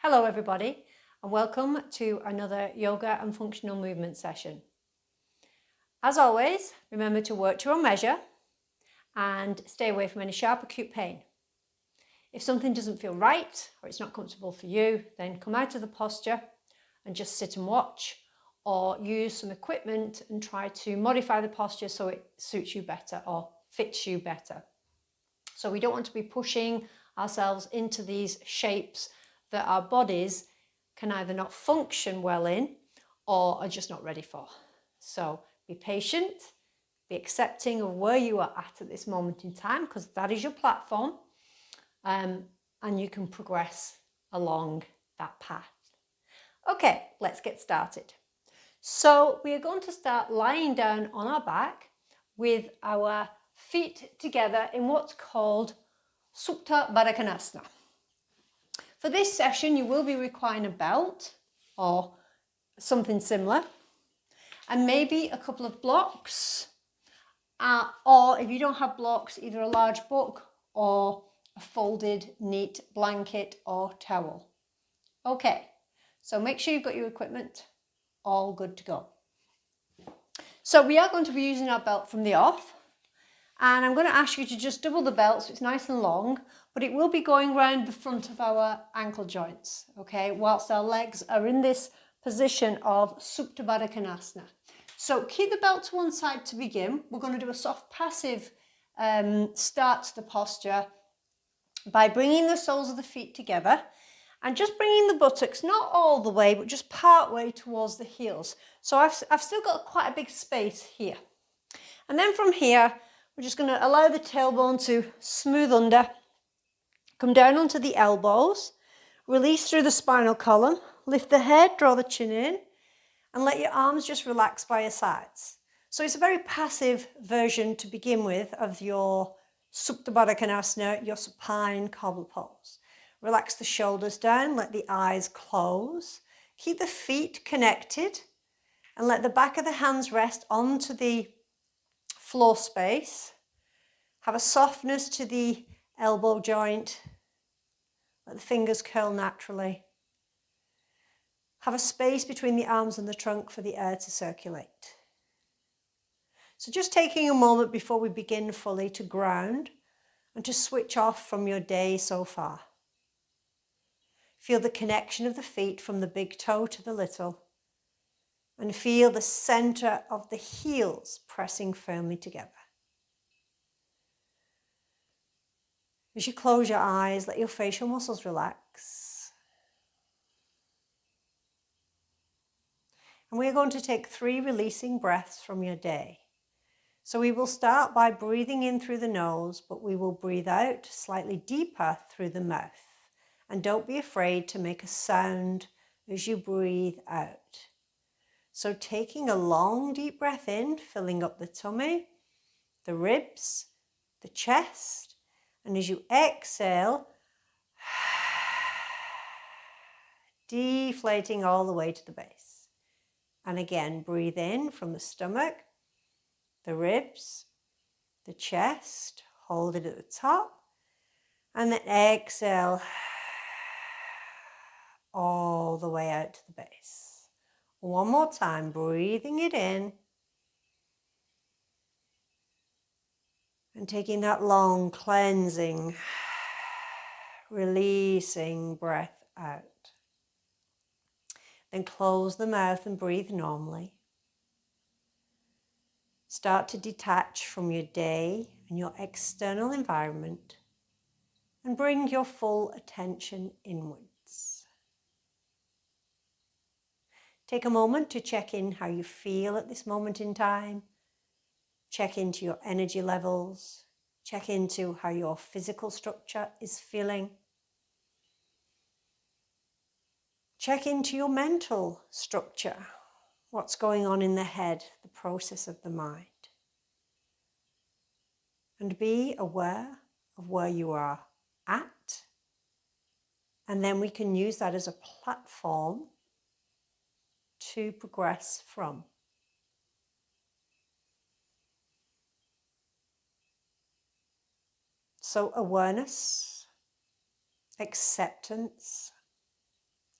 Hello everybody and welcome to another yoga and functional movement session. As always, remember to work to your measure and stay away from any sharp acute pain. If something doesn't feel right or it's not comfortable for you, then come out of the posture and just sit and watch, or use some equipment and try to modify the posture so it suits you better or fits you better. So we don't want to be pushing ourselves into these shapes that our bodies can either not function well in or are just not ready for. So be patient, be accepting of where you are at this moment in time, because that is your platform, and you can progress along that path. Okay, let's get started. So we are going to start lying down on our back with our feet together in what's called Supta Baddha Konasana. For this session, you will be requiring a belt or something similar, and maybe a couple of blocks, or if you don't have blocks, either a large book or a folded neat blanket or towel. Okay, so make sure you've got your equipment all good to go. So we are going to be using our belt from the off, and I'm going to ask you to just double the belt so it's nice and long, but it will be going around the front of our ankle joints, okay, whilst our legs are in this position of Supta Baddha Konasana. So keep the belt to one side to begin. We're going to do a soft passive start to the posture by bringing the soles of the feet together and just bringing the buttocks, not all the way, but just part way towards the heels. So I've still got quite a big space here. And then from here, we're just going to allow the tailbone to smooth under, come down onto the elbows, release through the spinal column, lift the head, draw the chin in, and let your arms just relax by your sides. So it's a very passive version to begin with of your Supta Baddha Konasana, your supine cobble pose. Relax the shoulders down, let the eyes close, keep the feet connected, and let the back of the hands rest onto the floor space. Have a softness to the elbow joint. Let the fingers curl naturally. Have a space between the arms and the trunk for the air to circulate. So just taking a moment before we begin fully to ground and to switch off from your day so far. Feel the connection of the feet from the big toe to the little, and feel the center of the heels pressing firmly together. As you close your eyes, let your facial muscles relax. And we're going to take 3 releasing breaths from your day. So we will start by breathing in through the nose, but we will breathe out slightly deeper through the mouth. And don't be afraid to make a sound as you breathe out. So taking a long deep breath in, filling up the tummy, the ribs, the chest, and as you exhale, deflating all the way to the base. And again, breathe in from the stomach, the ribs, the chest, hold it at the top, and then exhale all the way out to the base. One more time, breathing it in and taking that long cleansing, releasing breath out. Then close the mouth and breathe normally. Start to detach from your day and your external environment and bring your full attention inwards. Take a moment to check in how you feel at this moment in time. Check into your energy levels. Check into how your physical structure is feeling. Check into your mental structure. What's going on in the head, the process of the mind. And be aware of where you are at. And then we can use that as a platform to progress from. So awareness, acceptance,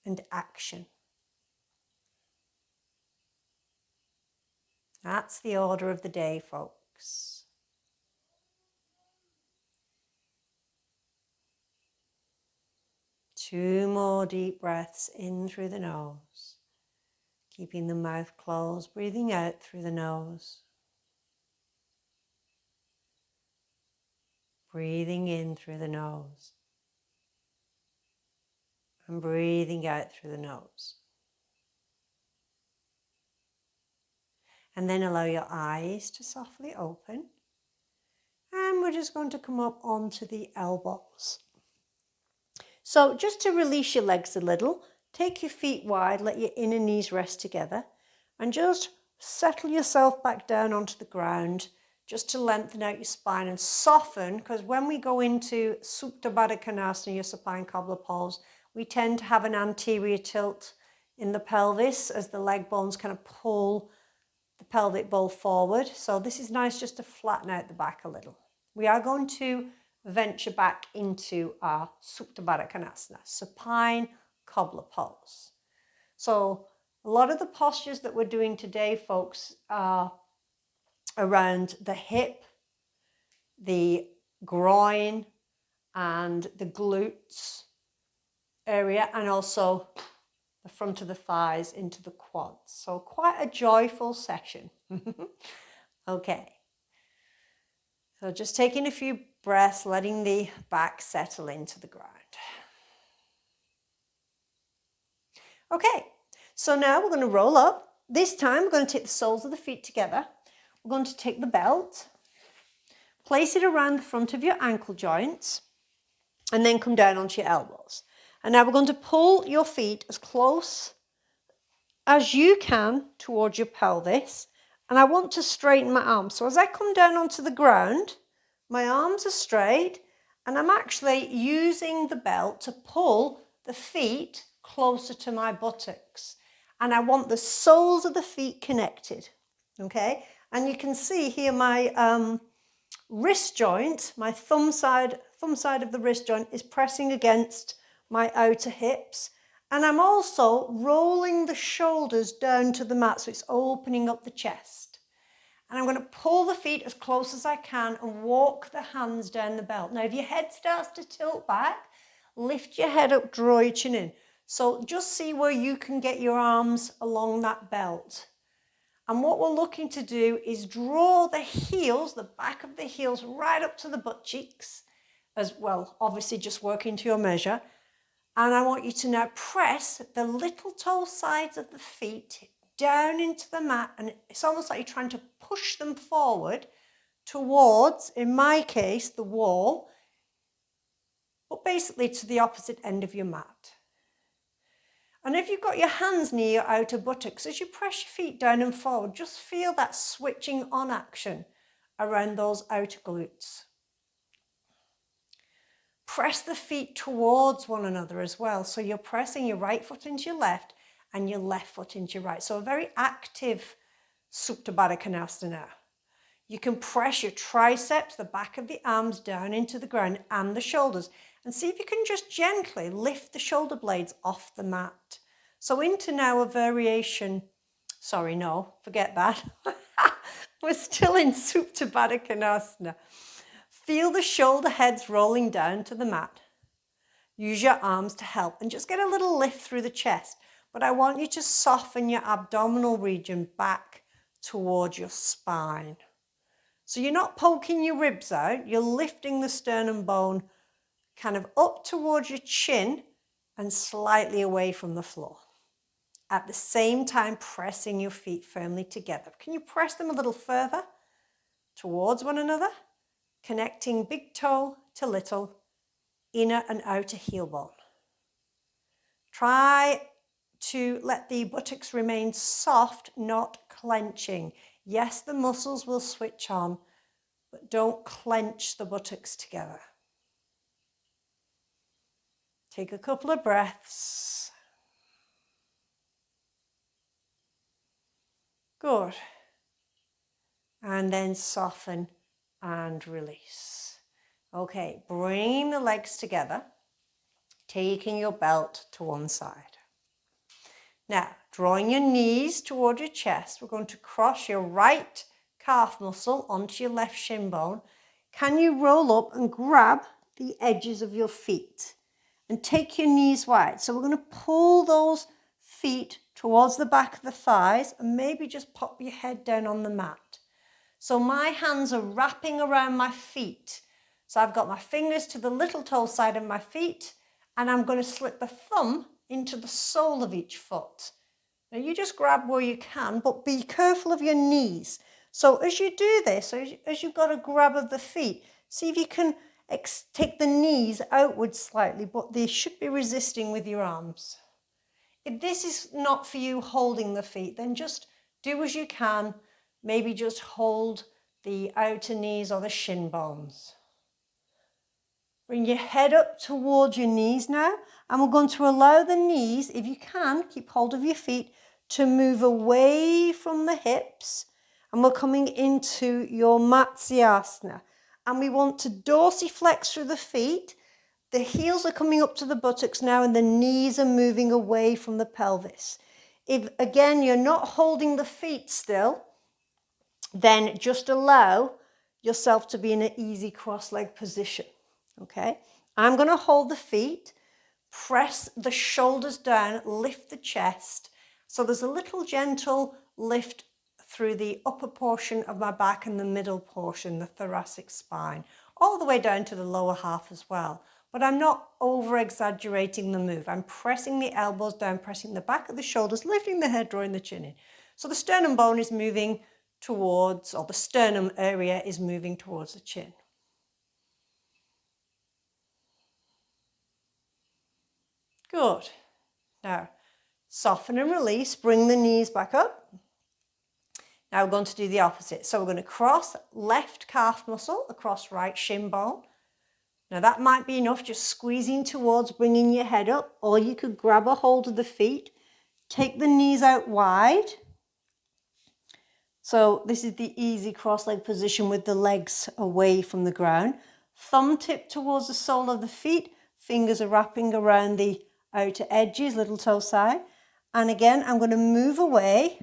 and action. That's the order of the day, folks. Two more deep breaths in through the nose, keeping the mouth closed, breathing out through the nose. Breathing in through the nose and breathing out through the nose. And then allow your eyes to softly open. And we're just going to come up onto the elbows. So just to release your legs a little, take your feet wide, let your inner knees rest together, and just settle yourself back down onto the ground, just to lengthen out your spine and soften, because when we go into Supta Baddha Konasana, your supine cobbler pose, we tend to have an anterior tilt in the pelvis as the leg bones kind of pull the pelvic bowl forward. So this is nice just to flatten out the back a little. We are going to venture back into our Supta Baddha Konasana, supine cobbler pose. So a lot of the postures that we're doing today, folks, are around the hip, the groin, and the glutes area, and also the front of the thighs into the quads. So quite a joyful session. Okay. So just taking a few breaths, letting the back settle into the ground. Okay, so now we're going to roll up. This time we're going to take the soles of the feet together. We're going to take the belt, place it around the front of your ankle joints, and then come down onto your elbows. And now we're going to pull your feet as close as you can towards your pelvis. And I want to straighten my arms. So as I come down onto the ground, my arms are straight, and I'm actually using the belt to pull the feet closer to my buttocks. And I want the soles of the feet connected, okay? And you can see here my wrist joint, my thumb side of the wrist joint is pressing against my outer hips. And I'm also rolling the shoulders down to the mat, so it's opening up the chest. And I'm going to pull the feet as close as I can and walk the hands down the belt. Now, if your head starts to tilt back, lift your head up, draw your chin in. So just see where you can get your arms along that belt. And what we're looking to do is draw the heels, the back of the heels, right up to the butt cheeks as well. Obviously, just working to your measure. And I want you to now press the little toe sides of the feet down into the mat. And it's almost like you're trying to push them forward towards, in my case, the wall, but basically to the opposite end of your mat. And if you've got your hands near your outer buttocks, as you press your feet down and forward, just feel that switching on action around those outer glutes. Press the feet towards one another as well. So you're pressing your right foot into your left and your left foot into your right. So a very active Supta Baddha Konasana. You can press your triceps, the back of the arms down into the ground and the shoulders. And see if you can just gently lift the shoulder blades off the mat. So into now a variation, sorry, no, forget that. We're still in Supta Baddha Konasana. Feel the shoulder heads rolling down to the mat. Use your arms to help and just get a little lift through the chest. But I want you to soften your abdominal region back towards your spine. So you're not poking your ribs out, you're lifting the sternum bone kind of up towards your chin and slightly away from the floor. At the same time, pressing your feet firmly together. Can you press them a little further towards one another? Connecting big toe to little, inner and outer heel bone. Try to let the buttocks remain soft, not clenching. Yes, the muscles will switch on, but don't clench the buttocks together. Take a couple of breaths. Good. And then soften and release. Okay, bring the legs together, taking your belt to one side. Now, drawing your knees toward your chest, we're going to cross your right calf muscle onto your left shin bone. Can you roll up and grab the edges of your feet and take your knees wide? So we're going to pull those feet towards the back of the thighs and maybe just pop your head down on the mat. So my hands are wrapping around my feet. So I've got my fingers to the little toe side of my feet, and I'm going to slip the thumb into the sole of each foot. Now you just grab where you can, but be careful of your knees. So as you do this, as you've got a grab of the feet, see if you can take the knees outwards slightly, but they should be resisting with your arms. If this is not for you holding the feet, then just do as you can. Maybe just hold the outer knees or the shin bones. Bring your head up towards your knees now, and we're going to allow the knees, if you can, keep hold of your feet, to move away from the hips, and we're coming into your Matsyasana. And we want to dorsiflex through the feet. The heels are coming up to the buttocks now, and the knees are moving away from the pelvis. If, again, you're not holding the feet still, then just allow yourself to be in an easy cross-leg position, okay? I'm going to hold the feet, press the shoulders down, lift the chest. So there's a little gentle lift through the upper portion of my back and the middle portion, the thoracic spine, all the way down to the lower half as well. But I'm not over-exaggerating the move. I'm pressing the elbows down, pressing the back of the shoulders, lifting the head, drawing the chin in. So the sternum bone is moving towards, or the sternum area is moving towards the chin. Good. Now, soften and release, bring the knees back up. Now we're going to do the opposite. So we're going to cross left calf muscle across right shin bone. Now that might be enough, just squeezing towards, bringing your head up, or you could grab a hold of the feet, take the knees out wide. So this is the easy cross-leg position with the legs away from the ground. Thumb tip towards the sole of the feet, fingers are wrapping around the outer edges, little toe side. And again, I'm going to move away,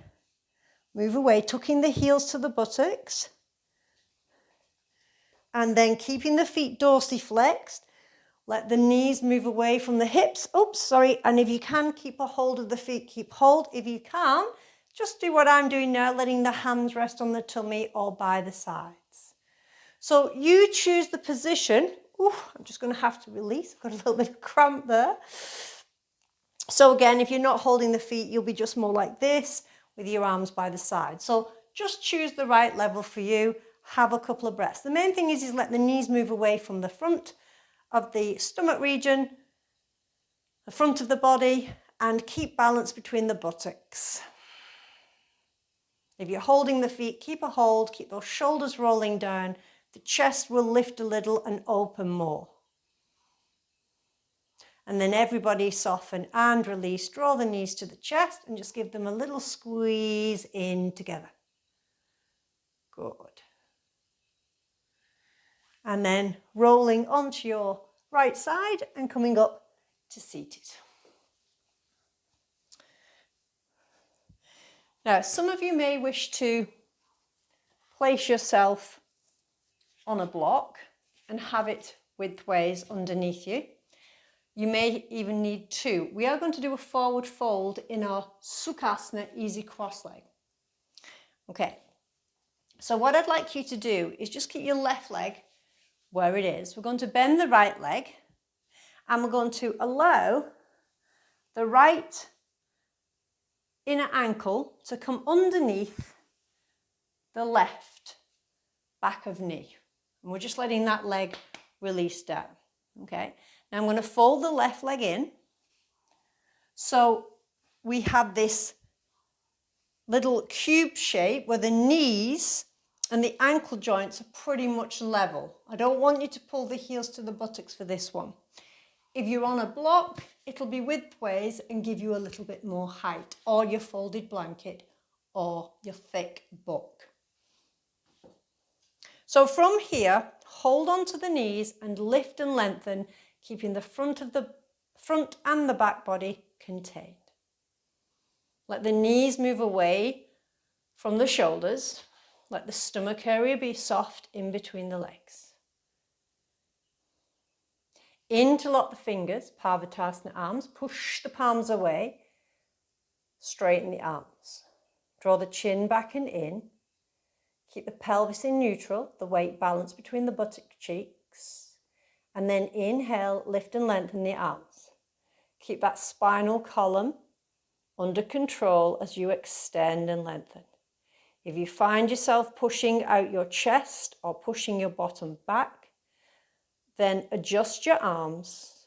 tucking the heels to the buttocks. And then keeping the feet dorsiflexed. Let the knees move away from the hips. Oops, sorry. And if you can, keep a hold of the feet, keep hold. If you can't, just do what I'm doing now, letting the hands rest on the tummy or by the sides. So you choose the position. Ooh, I'm just going to have to release. I've got a little bit of cramp there. So again, if you're not holding the feet, you'll be just more like this with your arms by the side. So just choose the right level for you. Have a couple of breaths. The main thing is let the knees move away from the front of the stomach region, the front of the body, and keep balance between the buttocks. If you're holding the feet, keep a hold, keep those shoulders rolling down. The chest will lift a little and open more. And then everybody soften and release. Draw the knees to the chest and just give them a little squeeze in together. Good. And then rolling onto your right side and coming up to seated. Now, some of you may wish to place yourself on a block and have it widthways underneath you. You may even need two. We are going to do a forward fold in our Sukhasana easy cross leg. Okay, so what I'd like you to do is just keep your left leg where it is. We're going to bend the right leg and we're going to allow the right inner ankle to come underneath the left back of knee. And we're just letting that leg release down. Okay, now I'm going to fold the left leg in. So we have this little cube shape where the knees and the ankle joints are pretty much level. I don't want you to pull the heels to the buttocks for this one. If you're on a block, it'll be widthways and give you a little bit more height, or your folded blanket, or your thick book. So from here, hold on to the knees and lift and lengthen, keeping the front and the back body contained. Let the knees move away from the shoulders. Let the stomach area be soft in between the legs. Interlock the fingers, Paschimottanasana arms. Push the palms away. Straighten the arms. Draw the chin back and in. Keep the pelvis in neutral, the weight balanced between the buttock cheeks. And then inhale, lift and lengthen the arms. Keep that spinal column under control as you extend and lengthen. If you find yourself pushing out your chest or pushing your bottom back, then adjust your arms,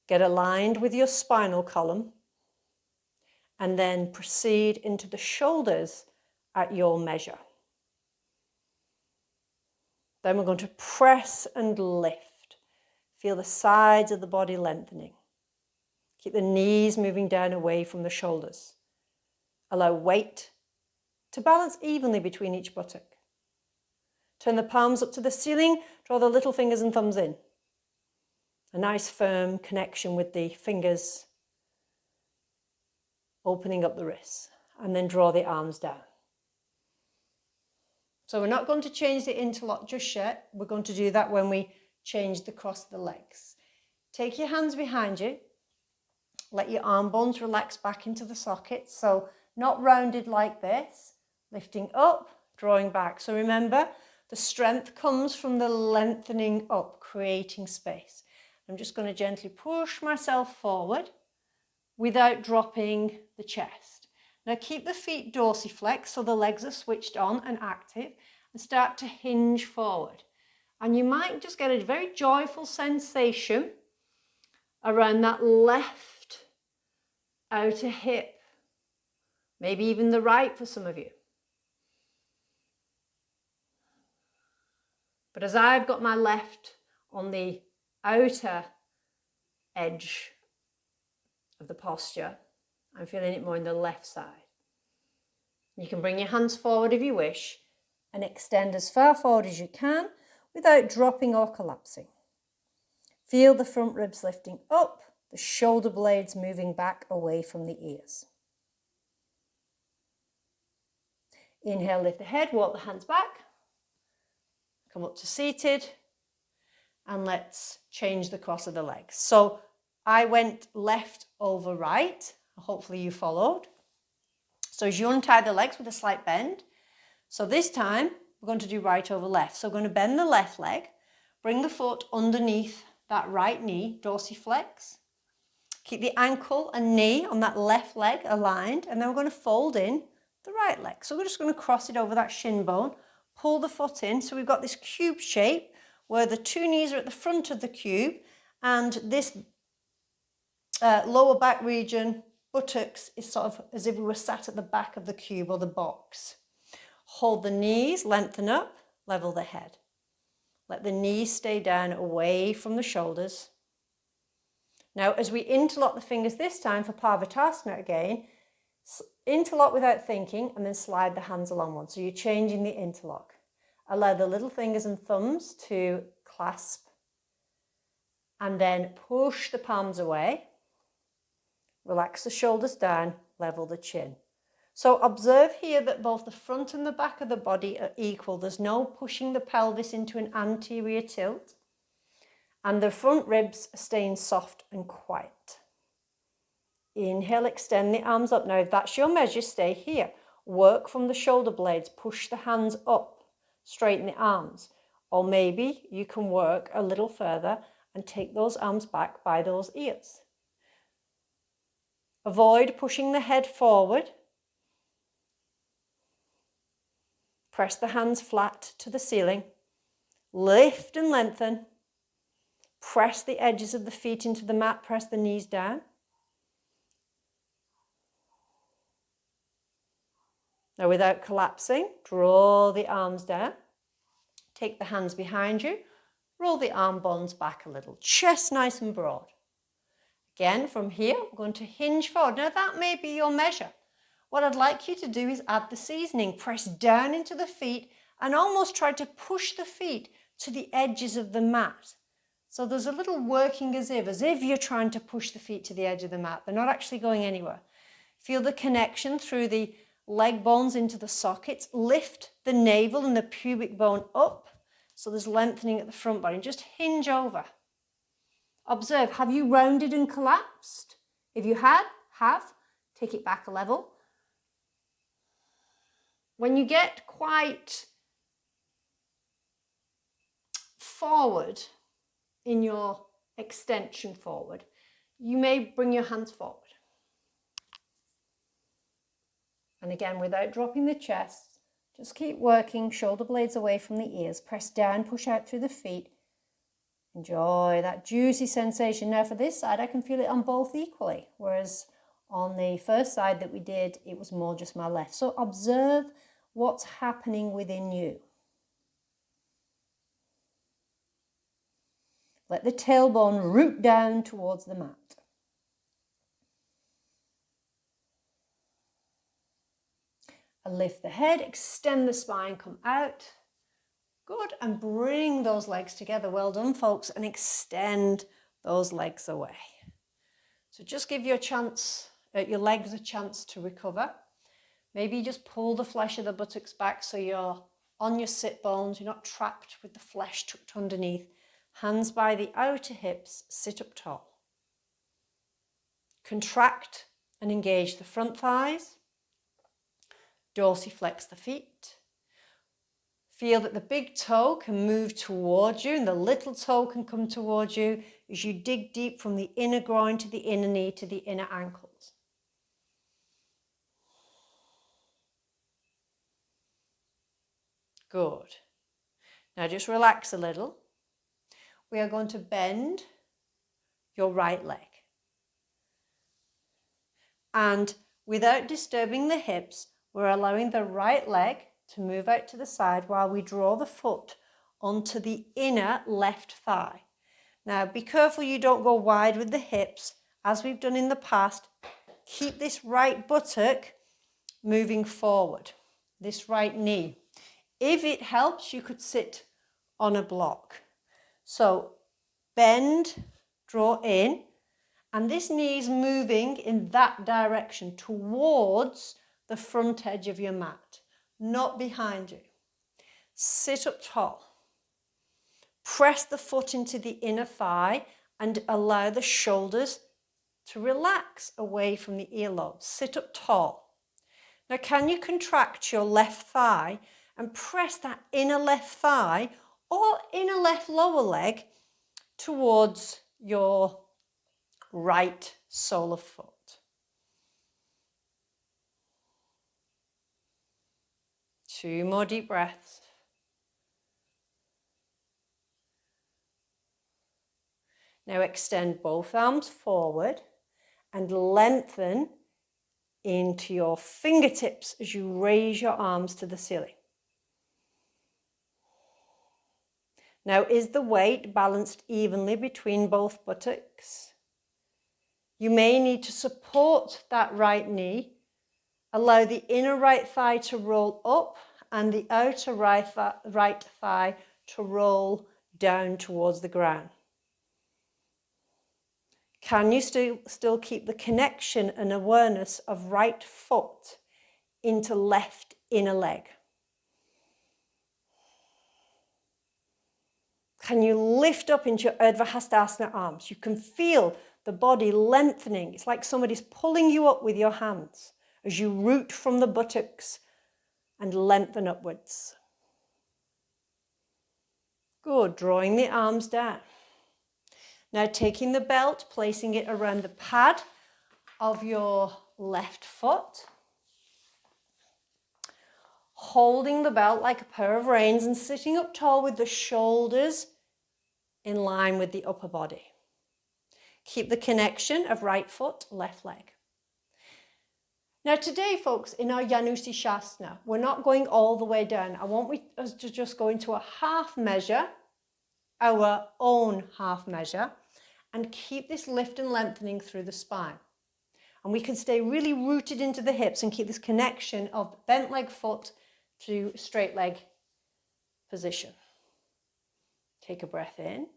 get aligned with your spinal column, and then proceed into the shoulders at your measure. Then we're going to press and lift. Feel the sides of the body lengthening. Keep the knees moving down away from the shoulders. Allow weight to balance evenly between each buttock. Turn the palms up to the ceiling, draw the little fingers and thumbs in. A nice firm connection with the fingers, opening up the wrists, and then draw the arms down. So we're not going to change the interlock just yet. We're going to do that when we change the cross of the legs. Take your hands behind you. Let your arm bones relax back into the sockets. So not rounded like this, lifting up, drawing back. So remember, the strength comes from the lengthening up, creating space. I'm just going to gently push myself forward without dropping the chest. Now keep the feet dorsiflexed so the legs are switched on and active, and start to hinge forward. And you might just get a very joyful sensation around that left outer hip, maybe even the right for some of you. But as I've got my left on the outer edge of the posture, I'm feeling it more in the left side. You can bring your hands forward if you wish and extend as far forward as you can without dropping or collapsing. Feel the front ribs lifting up, the shoulder blades moving back away from the ears. Inhale, lift the head, walk the hands back. Come up to seated, and let's change the cross of the legs. So I went left over right. Hopefully you followed. So as you untie the legs with a slight bend, so this time we're going to do right over left. So we're going to bend the left leg, bring the foot underneath that right knee, dorsiflex. Keep the ankle and knee on that left leg aligned, and then we're going to fold in the right leg. So we're just going to cross it over that shin bone, pull the foot in. So we've got this cube shape where the two knees are at the front of the cube, and this lower back region, buttocks, is sort of as if we were sat at the back of the cube or the box. Hold the knees, lengthen up, level the head. Let the knees stay down away from the shoulders. Now, as we interlock the fingers this time for Paschimottanasana again, interlock without thinking and then slide the hands along one. So you're changing the interlock. Allow the little fingers and thumbs to clasp and then push the palms away. Relax the shoulders down, level the chin. So observe here that both the front and the back of the body are equal. There's no pushing the pelvis into an anterior tilt. And the front ribs are staying soft and quiet. Inhale, extend the arms up. Now, if that's your measure, stay here. Work from the shoulder blades. Push the hands up. Straighten the arms. Or maybe you can work a little further and take those arms back by those ears. Avoid pushing the head forward. Press the hands flat to the ceiling. Lift and lengthen. Press the edges of the feet into the mat. Press the knees down. Now, without collapsing, draw the arms down. Take the hands behind you. Roll the arm bones back a little. Chest nice and broad. Again, from here, we're going to hinge forward. Now, that may be your measure. What I'd like you to do is add the seasoning. Press down into the feet and almost try to push the feet to the edges of the mat. So there's a little working as if you're trying to push the feet to the edge of the mat. They're not actually going anywhere. Feel the connection through the leg bones into the sockets. Lift the navel and the pubic bone up. So there's lengthening at the front body. Just hinge over. Observe, have you rounded and collapsed? If you have, take it back a level. When you get quite forward in your extension forward, you may bring your hands forward. And again, without dropping the chest, just keep working, shoulder blades away from the ears. Press down, push out through the feet. Enjoy that juicy sensation. Now for this side, I can feel it on both equally, whereas on the first side that we did, it was more just my left. So observe what's happening within you. Let the tailbone root down towards the mat. And lift the head, extend the spine, come out. Good, and bring those legs together. Well done, folks, and extend those legs away. So just give your legs a chance to recover. Maybe just pull the flesh of the buttocks back so you're on your sit bones, you're not trapped with the flesh tucked underneath. Hands by the outer hips, sit up tall. Contract and engage the front thighs. Dorsiflex the feet. Feel that the big toe can move towards you and the little toe can come towards you as you dig deep from the inner groin to the inner knee to the inner ankles. Good. Now just relax a little. We are going to bend your right leg. And without disturbing the hips, we're allowing the right leg to move out to the side while we draw the foot onto the inner left thigh. Now be careful you don't go wide with the hips, as we've done in the past. Keep this right buttock moving forward, this right knee. If it helps, you could sit on a block. So bend, draw in, and this knee is moving in that direction towards the front edge of your mat, not behind you. Sit up tall. Press the foot into the inner thigh and allow the shoulders to relax away from the earlobe. Sit up tall. Now, can you contract your left thigh and press that inner left thigh or inner left lower leg towards your right sole of foot? Two more deep breaths. Now extend both arms forward and lengthen into your fingertips as you raise your arms to the ceiling. Now, is the weight balanced evenly between both buttocks? You may need to support that right knee. Allow the inner right thigh to roll up and the outer right thigh to roll down towards the ground. Can you still keep the connection and awareness of right foot into left inner leg? Can you lift up into your Urdhva Hastasana arms? You can feel the body lengthening. It's like somebody's pulling you up with your hands as you root from the buttocks and lengthen upwards. Good, drawing the arms down. Now taking the belt, placing it around the pad of your left foot. Holding the belt like a pair of reins and sitting up tall with the shoulders in line with the upper body. Keep the connection of right foot, left leg. Now today, folks, in our Janusishasana, we're not going all the way down. I want us to just go into a half measure, our own half measure, and keep this lift and lengthening through the spine. And we can stay really rooted into the hips and keep this connection of bent leg foot to straight leg position. Take a breath in.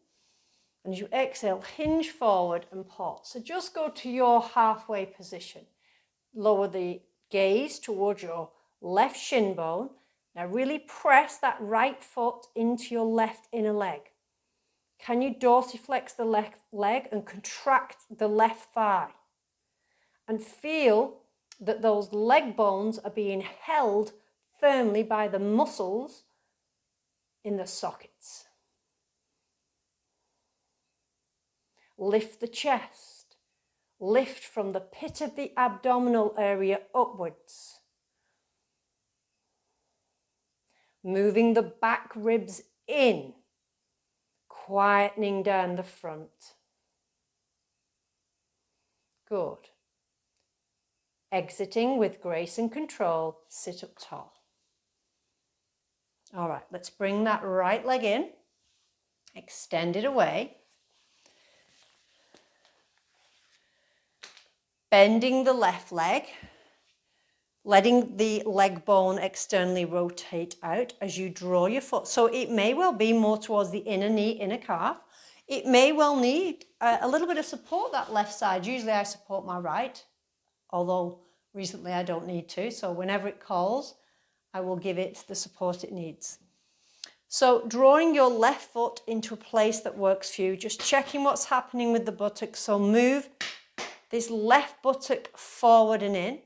And as you exhale, hinge forward and pause. So just go to your halfway position. lower the gaze towards your left shin bone. Now really press that right foot into your left inner leg. Can you dorsiflex the left leg and contract the left thigh? And feel that those leg bones are being held firmly by the muscles in the sockets. Lift the chest. Lift from the pit of the abdominal area upwards. Moving the back ribs in, quietening down the front. Good. Exiting with grace and control, sit up tall. All right, let's bring that right leg in, extend it away. Bending the left leg, letting the leg bone externally rotate out as you draw your foot. So it may well be more towards the inner knee, inner calf. It may well need a little bit of support that left side. Usually I support my right, although recently I don't need to. So whenever it calls, I will give it the support it needs. So drawing your left foot into a place that works for you, just checking what's happening with the buttocks. So move this left buttock forward and in,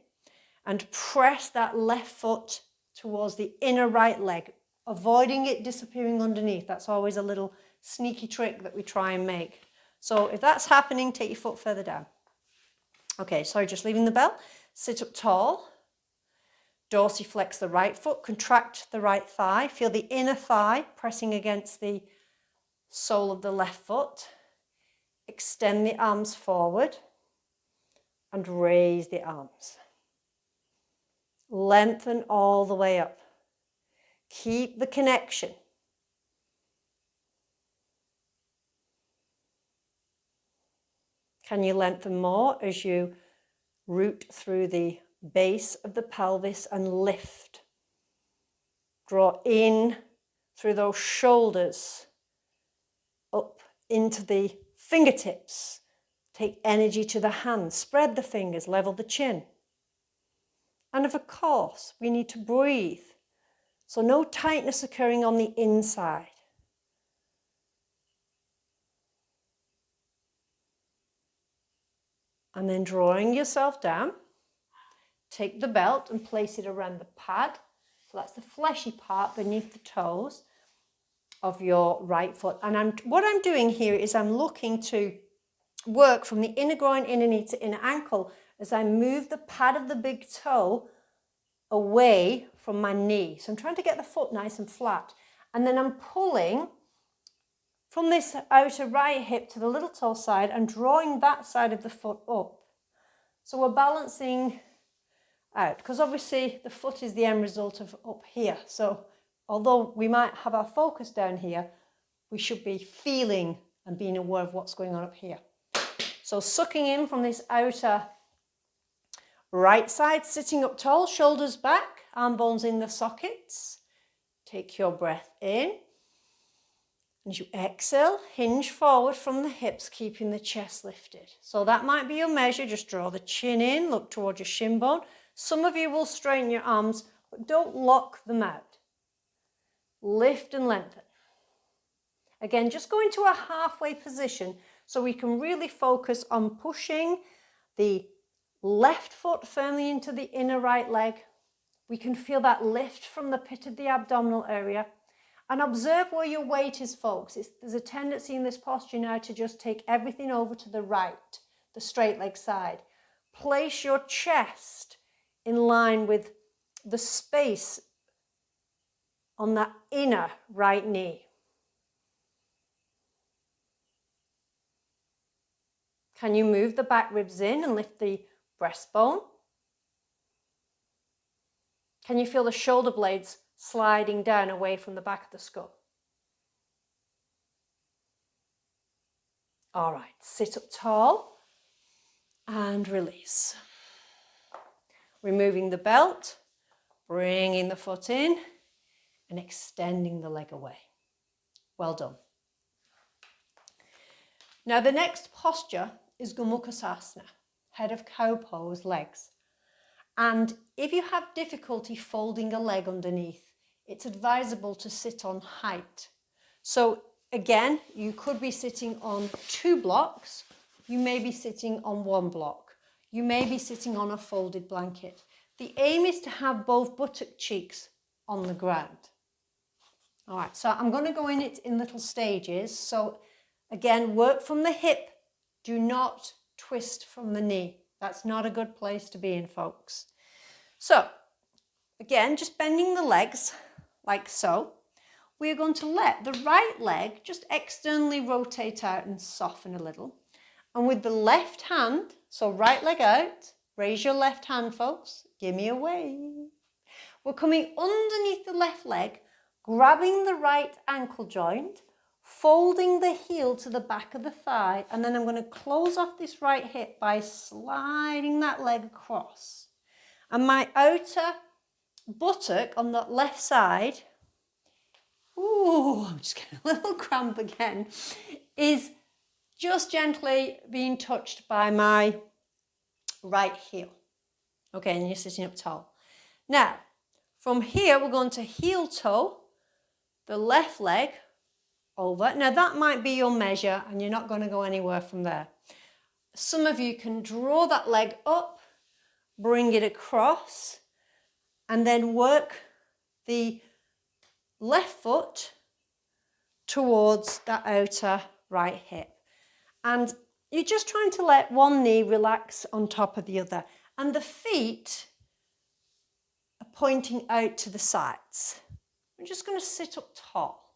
and press that left foot towards the inner right leg, avoiding it disappearing underneath. That's always a little sneaky trick that we try and make. So if that's happening, take your foot further down. Okay, sorry, just leaving the bell. Sit up tall. Dorsiflex the right foot, contract the right thigh. Feel the inner thigh pressing against the sole of the left foot. Extend the arms forward and raise the arms. Lengthen all the way up. Keep the connection. Can you lengthen more as you root through the base of the pelvis and lift? Draw in through those shoulders, up into the fingertips. Take energy to the hands. Spread the fingers, level the chin. And of course, we need to breathe. So no tightness occurring on the inside. And then drawing yourself down, take the belt and place it around the pad. So that's the fleshy part beneath the toes of your right foot. And what I'm doing here is I'm looking to work from the inner groin, inner knee to inner ankle as I move the pad of the big toe away from my knee. So I'm trying to get the foot nice and flat. And then I'm pulling from this outer right hip to the little toe side and drawing that side of the foot up. So we're balancing out, because obviously the foot is the end result of up here. So although we might have our focus down here, we should be feeling and being aware of what's going on up here. So sucking in from this outer right side, sitting up tall, shoulders back, arm bones in the sockets. Take your breath in. As you exhale, hinge forward from the hips, keeping the chest lifted. So that might be your measure. Just draw the chin in, look towards your shin bone. Some of you will straighten your arms, but don't lock them out. Lift and lengthen. Again, just go into a halfway position so we can really focus on pushing the left foot firmly into the inner right leg. We can feel that lift from the pit of the abdominal area. And observe where your weight is, folks. There's a tendency in this posture now to just take everything over to the right, the straight leg side. Place your chest in line with the space on that inner right knee. Can you move the back ribs in and lift the breastbone? Can you feel the shoulder blades sliding down away from the back of the skull? All right, sit up tall and release. Removing the belt, bringing the foot in and extending the leg away. Well done. Now the next posture is Gomukhasana, head of cow pose, legs. And if you have difficulty folding a leg underneath, it's advisable to sit on height. So again, you could be sitting on 2 blocks. You may be sitting on 1 block. You may be sitting on a folded blanket. The aim is to have both buttock cheeks on the ground. All right, so I'm going to go in it in little stages. So again, work from the hip. Do not twist from the knee. That's not a good place to be in, folks. So again, just bending the legs like so. We're going to let the right leg just externally rotate out and soften a little. And with the left hand, so right leg out, raise your left hand, folks. Give me a wave. We're coming underneath the left leg, grabbing the right ankle joint, folding the heel to the back of the thigh, and then I'm going to close off this right hip by sliding that leg across. And my outer buttock on that left side, ooh, I'm just getting a little cramp again, is just gently being touched by my right heel. Okay, and you're sitting up tall. Now, from here, we're going to heel toe the left leg over. Now, that might be your measure, and you're not going to go anywhere from there. Some of you can draw that leg up, bring it across, and then work the left foot towards that outer right hip. And you're just trying to let one knee relax on top of the other. And the feet are pointing out to the sides. We're just going to sit up tall.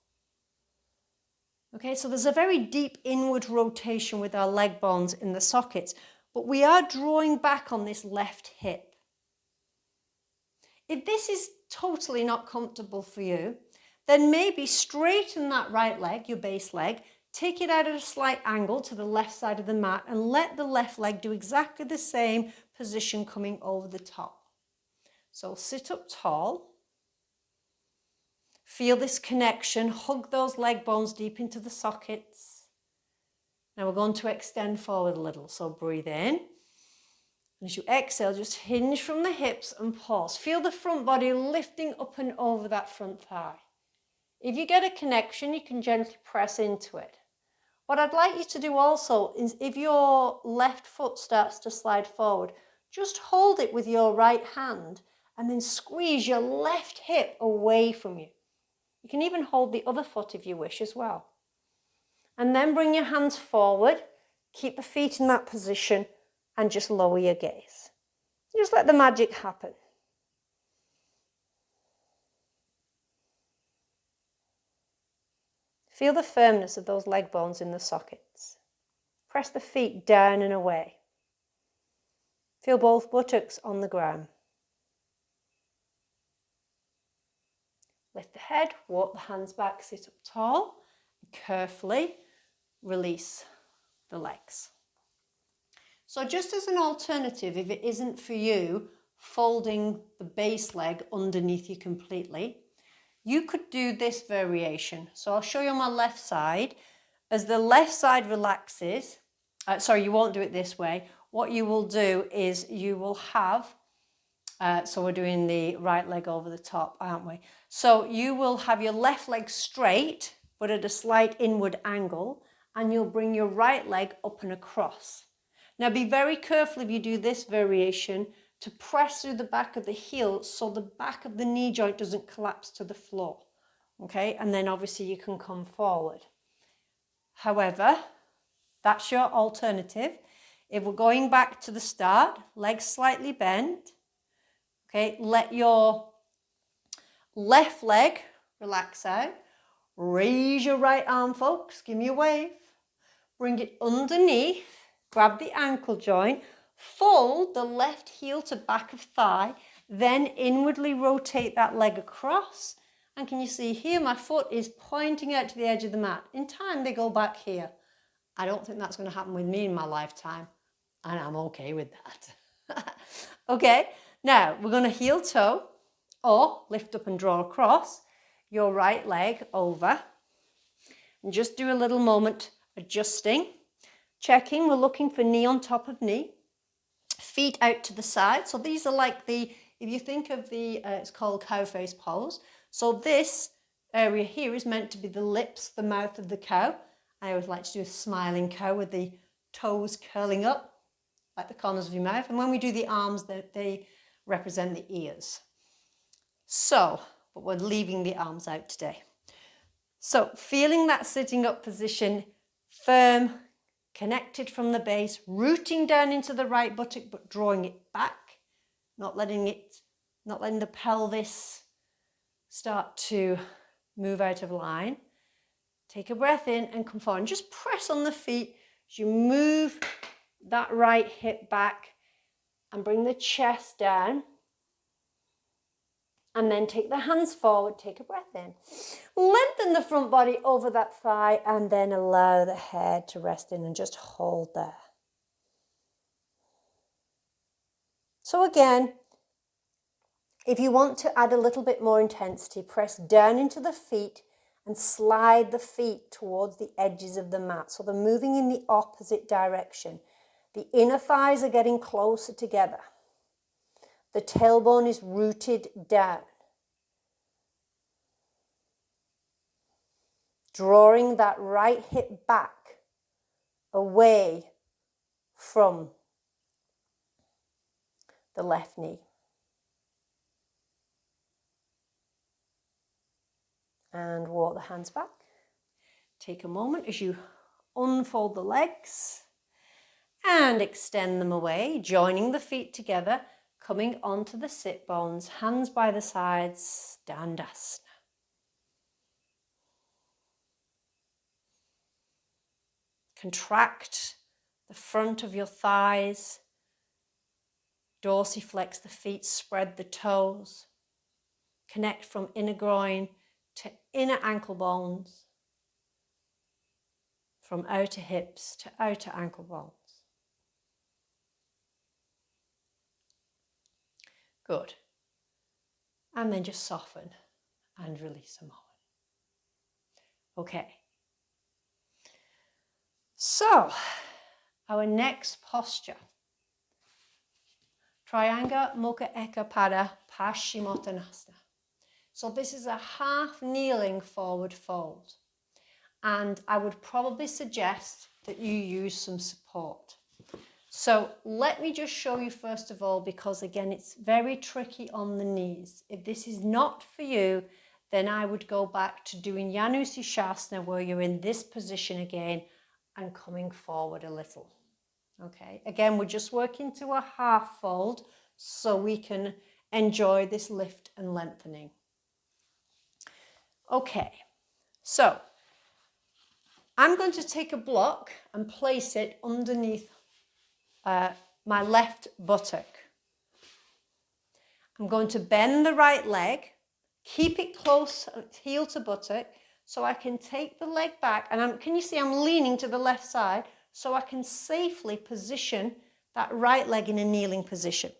Okay, so there's a very deep inward rotation with our leg bones in the sockets, but we are drawing back on this left hip. If this is totally not comfortable for you, then maybe straighten that right leg, your base leg, take it out at a slight angle to the left side of the mat and let the left leg do exactly the same position coming over the top. So sit up tall. Feel this connection. Hug those leg bones deep into the sockets. Now we're going to extend forward a little. So breathe in. And as you exhale, just hinge from the hips and pause. Feel the front body lifting up and over that front thigh. If you get a connection, you can gently press into it. What I'd like you to do also is if your left foot starts to slide forward, just hold it with your right hand and then squeeze your left hip away from you. You can even hold the other foot if you wish as well. And then bring your hands forward, keep the feet in that position and just lower your gaze. Just let the magic happen. Feel the firmness of those leg bones in the sockets. Press the feet down and away. Feel both buttocks on the ground. Lift the head, walk the hands back, sit up tall, and carefully release the legs. So just as an alternative, if it isn't for you folding the base leg underneath you completely, you could do this variation. So I'll show you on my left side. As the left side relaxes, you won't do it this way. What you will do is you will have, so we're doing the right leg over the top, aren't we? So you will have your left leg straight, but at a slight inward angle, and you'll bring your right leg up and across. Now be very careful if you do this variation to press through the back of the heel so the back of the knee joint doesn't collapse to the floor. Okay, and then obviously you can come forward. However, that's your alternative. If we're going back to the start, legs slightly bent. Okay, let your left leg relax out. Raise your right arm, folks. Give me a wave. Bring it underneath. Grab the ankle joint. Fold the left heel to back of thigh. Then inwardly rotate that leg across. And can you see here, my foot is pointing out to the edge of the mat. In time, they go back here. I don't think that's going to happen with me in my lifetime. And I'm okay with that. Okay, now we're going to heel toe or lift up and draw across your right leg over. And just do a little moment adjusting. Checking, we're looking for knee on top of knee. feet out to the side. So these are like if you think of it's called cow face pose. So this area here is meant to be the lips, the mouth of the cow. I always like to do a smiling cow with the toes curling up, like the corners of your mouth. And when we do the arms, they represent the ears. So, but we're leaving the arms out today. So feeling that sitting up position, firm, connected from the base, rooting down into the right buttock, but drawing it back, not letting the pelvis start to move out of line. Take a breath in and come forward. And just press on the feet as you move that right hip back and bring the chest down. And then take the hands forward, take a breath in. Lengthen the front body over that thigh and then allow the head to rest in and just hold there. So again, if you want to add a little bit more intensity, press down into the feet and slide the feet towards the edges of the mat. So they're moving in the opposite direction. The inner thighs are getting closer together. The tailbone is rooted down. Drawing that right hip back away from the left knee. And walk the hands back. Take a moment as you unfold the legs and extend them away, joining the feet together, coming onto the sit bones, hands by the sides, Dandasana. Contract the front of your thighs, dorsiflex the feet, spread the toes, connect from inner groin to inner ankle bones, from outer hips to outer ankle bones. Good. And then just soften and release a moment. Okay. So, our next posture. Triangle Mocha Eka Pada Paschimottanasana. So this is a half kneeling forward fold. And I would probably suggest that you use some support. So let me just show you first of all, because again, it's very tricky on the knees. If this is not for you, then I would go back to doing Shavasana, where you're in this position again and coming forward a little. Okay, again, we're just working to a half fold so we can enjoy this lift and lengthening. Okay, so I'm going to take a block and place it underneath my left buttock. I'm going to bend the right leg, keep it close, heel to buttock, so I can take the leg back, and can you see I'm leaning to the left side, so I can safely position that right leg in a kneeling position.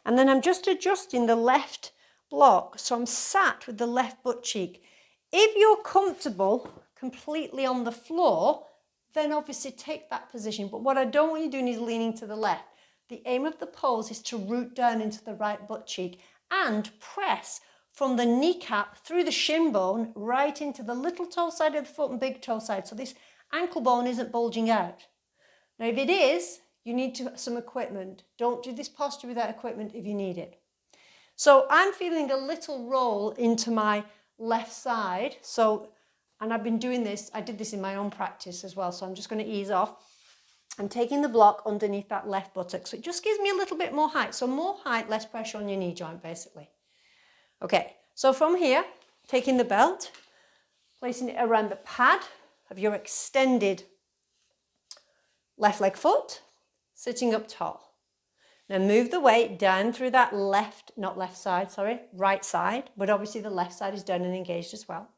And then I'm just adjusting the left block, so I'm sat with the left butt cheek. If you're comfortable completely on the floor, then obviously take that position. But what I don't want you doing is leaning to the left. The aim of the pose is to root down into the right butt cheek and press from the kneecap through the shin bone right into the little toe side of the foot and big toe side. So this ankle bone isn't bulging out. Now, if it is, you need some equipment. Don't do this posture without equipment if you need it. So I'm feeling a little roll into my left side. And I've been doing this, I did this in my own practice as well. So I'm just going to ease off. I'm taking the block underneath that left buttock. So it just gives me a little bit more height. So more height, less pressure on your knee joint, basically. Okay, so from here, taking the belt, placing it around the pad of your extended left leg foot, sitting up tall. Now move the weight down through that right side, but obviously the left side is down and engaged as well.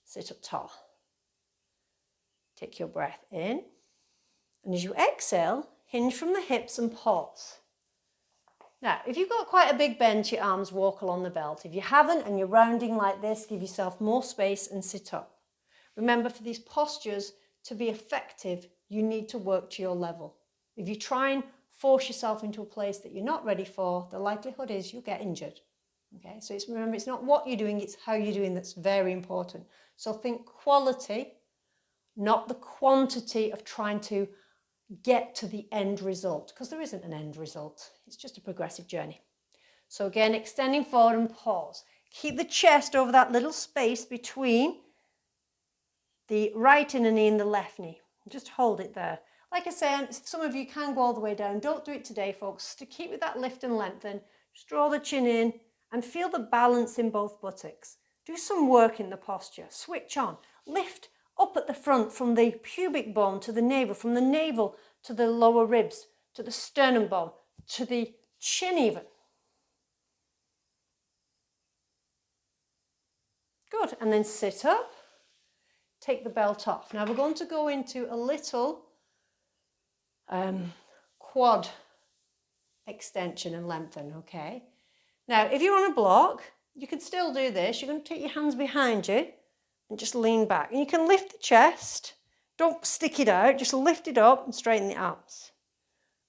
Sit up tall. Take your breath in. And as you exhale, hinge from the hips and pause. Now, if you've got quite a big bend to your arms, walk along the belt. If you haven't and you're rounding like this, give yourself more space and sit up. Remember, for these postures to be effective, you need to work to your level. If you try and force yourself into a place that you're not ready for, the likelihood is you'll get injured. Okay, so remember, it's not what you're doing, it's how you're doing that's very important. So think quality, not the quantity of trying to get to the end result, because there isn't an end result. It's just a progressive journey. So again, extending forward and pause. Keep the chest over that little space between the right inner knee and the left knee. Just hold it there. Like I say, some of you can go all the way down. Don't do it today, folks. To keep with that lift and lengthen, just draw the chin in and feel the balance in both buttocks. Do some work in the posture. Switch on. Lift up at the front from the pubic bone to the navel, from the navel to the lower ribs, to the sternum bone, to the chin even. Good. And then sit up. Take the belt off. Now we're going to go into a little quad extension and lengthen, okay? Now, if you're on a block, you can still do this. You're going to take your hands behind you and just lean back. And you can lift the chest. Don't stick it out. Just lift it up and straighten the arms.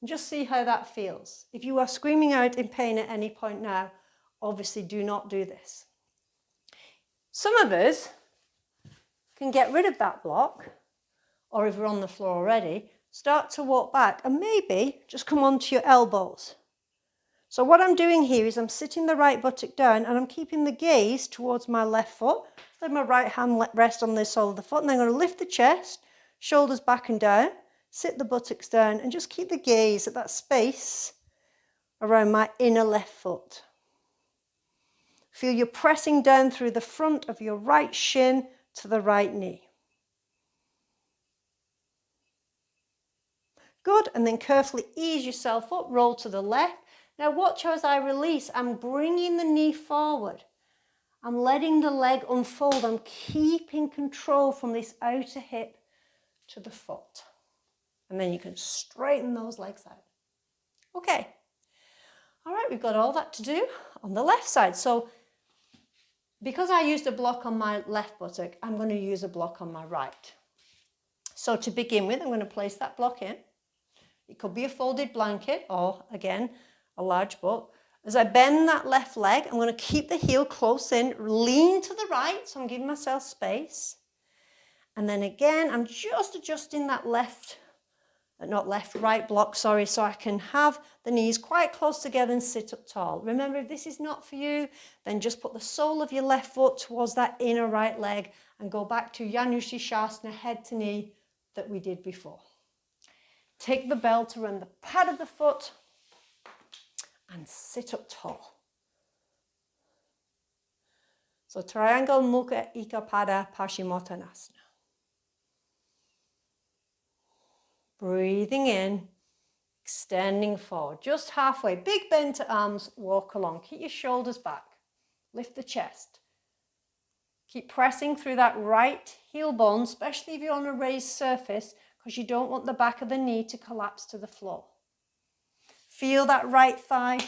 And just see how that feels. If you are screaming out in pain at any point now, obviously do not do this. Some of us can get rid of that block, or if we're on the floor already, start to walk back and maybe just come onto your elbows. So what I'm doing here is I'm sitting the right buttock down and I'm keeping the gaze towards my left foot. Let my right hand rest on the sole of the foot, and then I'm going to lift the chest, shoulders back and down, sit the buttocks down and just keep the gaze at that space around my inner left foot. Feel you're pressing down through the front of your right shin to the right knee. Good, and then carefully ease yourself up, roll to the left. Now watch how as I release, I'm bringing the knee forward. I'm letting the leg unfold. I'm keeping control from this outer hip to the foot. And then you can straighten those legs out. Okay. All right, we've got all that to do on the left side. So because I used a block on my left buttock, I'm going to use a block on my right. So to begin with, I'm going to place that block in. It could be a folded blanket or, again, a large book. As I bend that left leg, I'm going to keep the heel close in, lean to the right, so I'm giving myself space. And then again, I'm just adjusting that right block, so I can have the knees quite close together and sit up tall. Remember, if this is not for you, then just put the sole of your left foot towards that inner right leg and go back to Shavasana, head to knee, that we did before. Take the belt around the pad of the foot and sit up tall. So triangle Mocha Pada Paschimottanasana. Breathing in, extending forward, just halfway. Big bend to arms, walk along. Keep your shoulders back. Lift the chest. Keep pressing through that right heel bone, especially if you're on a raised surface, because you don't want the back of the knee to collapse to the floor. Feel that right thigh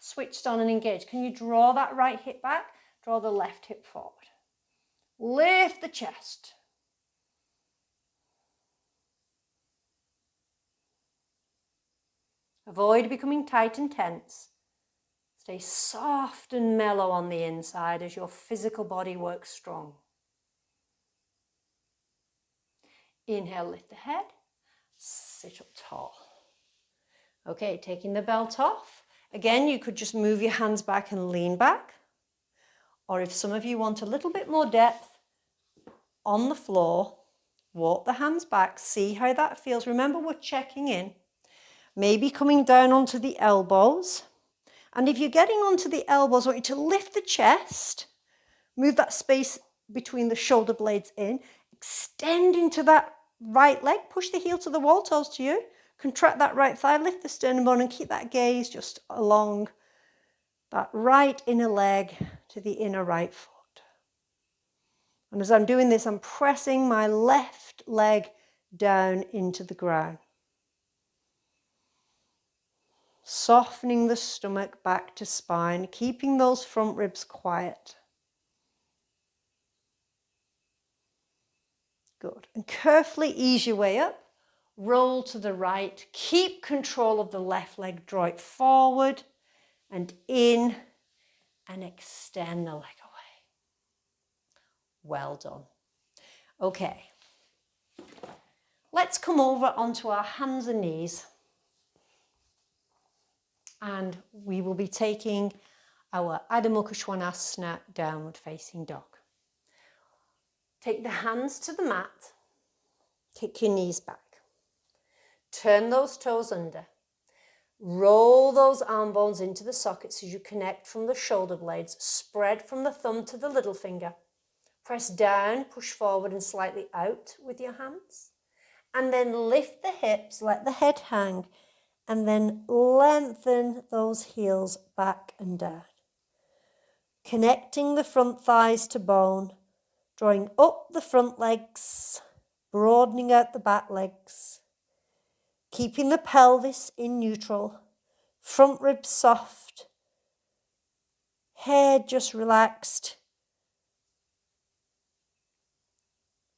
switched on and engaged. Can you draw that right hip back? Draw the left hip forward. Lift the chest. Avoid becoming tight and tense. Stay soft and mellow on the inside as your physical body works strong. Inhale, lift the head, sit up tall. Okay, taking the belt off. Again, you could just move your hands back and lean back. Or if some of you want a little bit more depth on the floor, walk the hands back, see how that feels. Remember, we're checking in. Maybe coming down onto the elbows. And if you're getting onto the elbows, I want you to lift the chest, move that space between the shoulder blades in, extend into that right leg, push the heel to the wall, toes to you, contract that right thigh, lift the sternum bone and keep that gaze just along that right inner leg to the inner right foot. And as I'm doing this, I'm pressing my left leg down into the ground. Softening the stomach back to spine, keeping those front ribs quiet. Good. And carefully ease your way up. roll to the right, keep control of the left leg, draw it forward and in, and extend the leg away. Well done. Okay, let's come over onto our hands and knees, and we will be taking our Mocha downward facing dog. Take the hands to the mat, kick your knees back, turn those toes under, roll those arm bones into the sockets as you connect from the shoulder blades, spread from the thumb to the little finger, press down, push forward and slightly out with your hands, and then lift the hips, let the head hang, and then lengthen those heels back and down. Connecting the front thighs to bone, drawing up the front legs, broadening out the back legs, keeping the pelvis in neutral, front ribs soft, head just relaxed.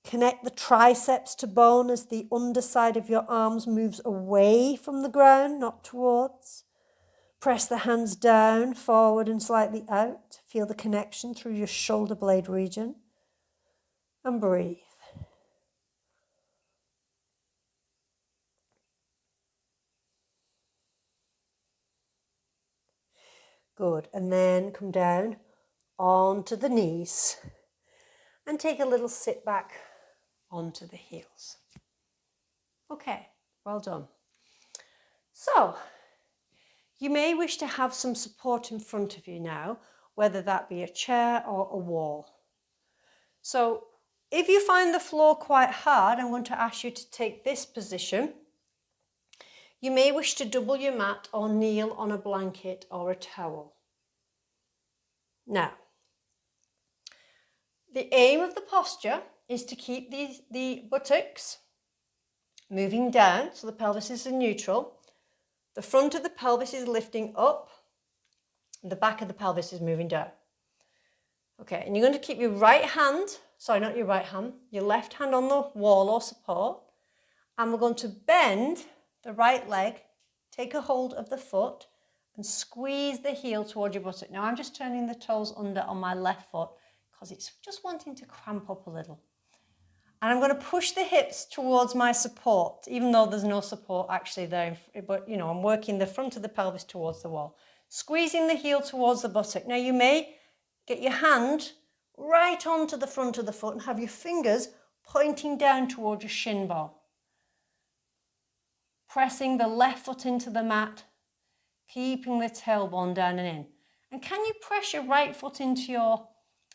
Connect the triceps to bone as the underside of your arms moves away from the ground, not towards. Press the hands down, forward and slightly out. Feel the connection through your shoulder blade region. And breathe. Good. And then come down onto the knees and take a little sit back onto the heels. Okay, well done. So, you may wish to have some support in front of you now, whether that be a chair or a wall. So, if you find the floor quite hard, I'm going to ask you to take this position. You may wish to double your mat or kneel on a blanket or a towel. Now, the aim of the posture is to keep the buttocks moving down, so the pelvis is in neutral. The front of the pelvis is lifting up. The back of the pelvis is moving down. Okay, and you're going to keep your right hand, sorry, not your right hand, your left hand on the wall or support. And we're going to bend the right leg, take a hold of the foot and squeeze the heel towards your buttock. Now I'm just turning the toes under on my left foot because it's just wanting to cramp up a little. And I'm going to push the hips towards my support, even though there's no support actually there, but I'm working the front of the pelvis towards the wall. Squeezing the heel towards the buttock. Now you may get your hand right onto the front of the foot and have your fingers pointing down towards your shin bone. Pressing the left foot into the mat, keeping the tailbone down and in. And can you press your right foot into your